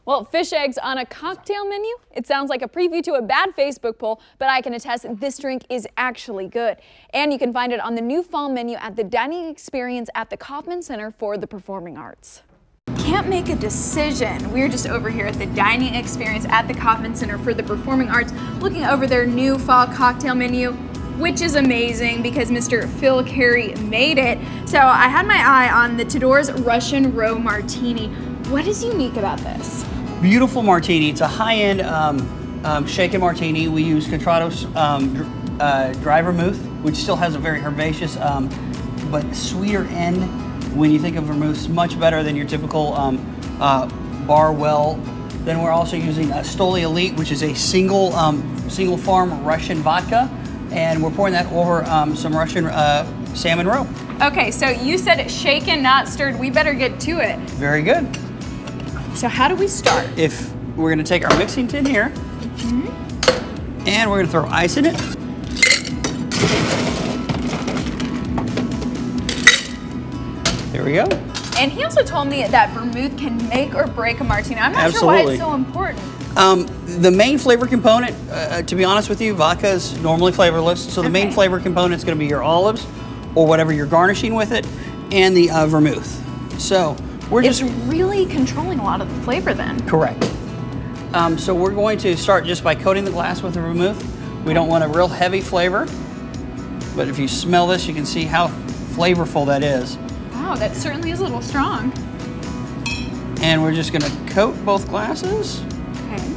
Well, fish eggs on a cocktail menu? It sounds like a preview to a bad Facebook poll, but I can attest this drink is actually good. And you can find it on the new fall menu at the dining experience at the Kauffman Center for the Performing Arts. Can't make a decision. We're just over here at the dining experience at the Kauffman Center for the Performing Arts, looking over their new fall cocktail menu, which is amazing because Mr. Phil Carey made it. So I had my eye on the Tudor's Russian Row Martini. What is unique about this? Beautiful martini. It's a high-end shaken martini. We use Contrato's dry vermouth, which still has a very herbaceous but sweeter end. When you think of vermouths, much better than your typical bar well. Then we're also using Stoli Elite, which is a single farm Russian vodka, and we're pouring that over some Russian salmon roe. Okay, so you said shaken, not stirred. We better get to it. Very good. So how do we start? If we're going to take our mixing tin here, and we're going to throw ice in it. There we go. And he also told me that vermouth can make or break a martini. I'm not sure why it's so important. The main flavor component, to be honest with you, vodka is normally flavorless. So the main flavor component is going to be your olives or whatever you're garnishing with it, and the vermouth. So we're just really controlling a lot of the flavor then. Correct. So we're going to start just by coating the glass with the vermouth. We don't want a real heavy flavor, but if you smell this, you can see how flavorful that is. Wow, that certainly is a little strong. And we're just going to coat both glasses. Okay.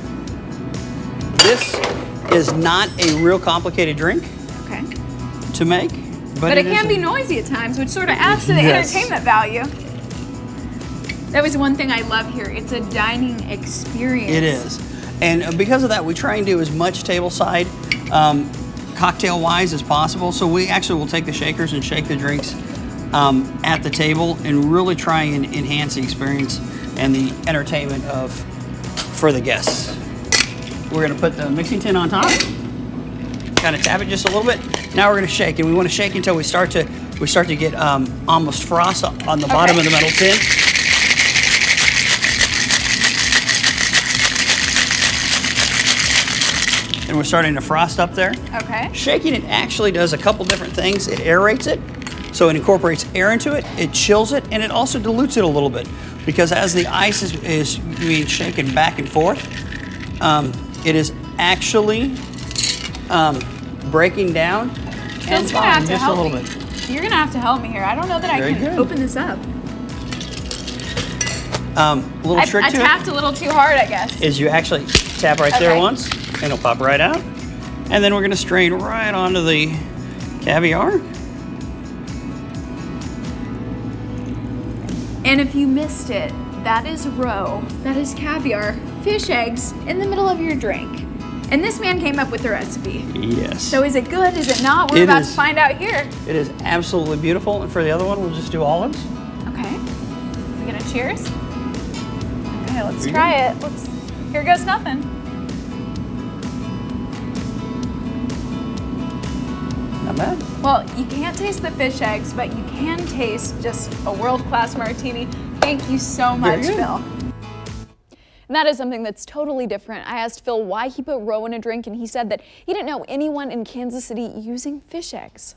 This is not a real complicated drink to make. But it can be noisy at times, which sort of adds to the entertainment value. That was one thing I love here. It's a dining experience. It is. And because of that, we try and do as much tableside cocktail-wise as possible. So we actually will take the shakers and shake the drinks at the table and really try and enhance the experience and the entertainment for the guests. We're going to put the mixing tin on top. Kind of tap it just a little bit. Now we're going to shake, and we want to shake until we start to get almost frost on the bottom of the metal tin. And we're starting to frost up there. Okay. Shaking it actually does a couple different things. It aerates it, so it incorporates air into it. It chills it, and it also dilutes it a little bit, because as the ice is being shaken back and forth, it is actually breaking down and thawing just a little bit. You're going to have to help me here. I don't know that I can open this up. Little trick to it. I tapped a little too hard, I guess. Is you actually tap right there once, and it'll pop right out. And then we're going to strain right onto the caviar. And if you missed it, that is roe, that is caviar, fish eggs in the middle of your drink. And this man came up with the recipe. Yes. So is it good? Is it not? We're about to find out here. It is absolutely beautiful. And for the other one, we'll just do olives. Okay. We gonna cheers? Okay, let's try it. Here goes nothing. Not bad. Well, you can't taste the fish eggs, but you can taste just a world-class martini. Thank you so much, Phil. And that is something that's totally different. I asked Phil why he put roe in a drink, and he said that he didn't know anyone in Kansas City using fish eggs.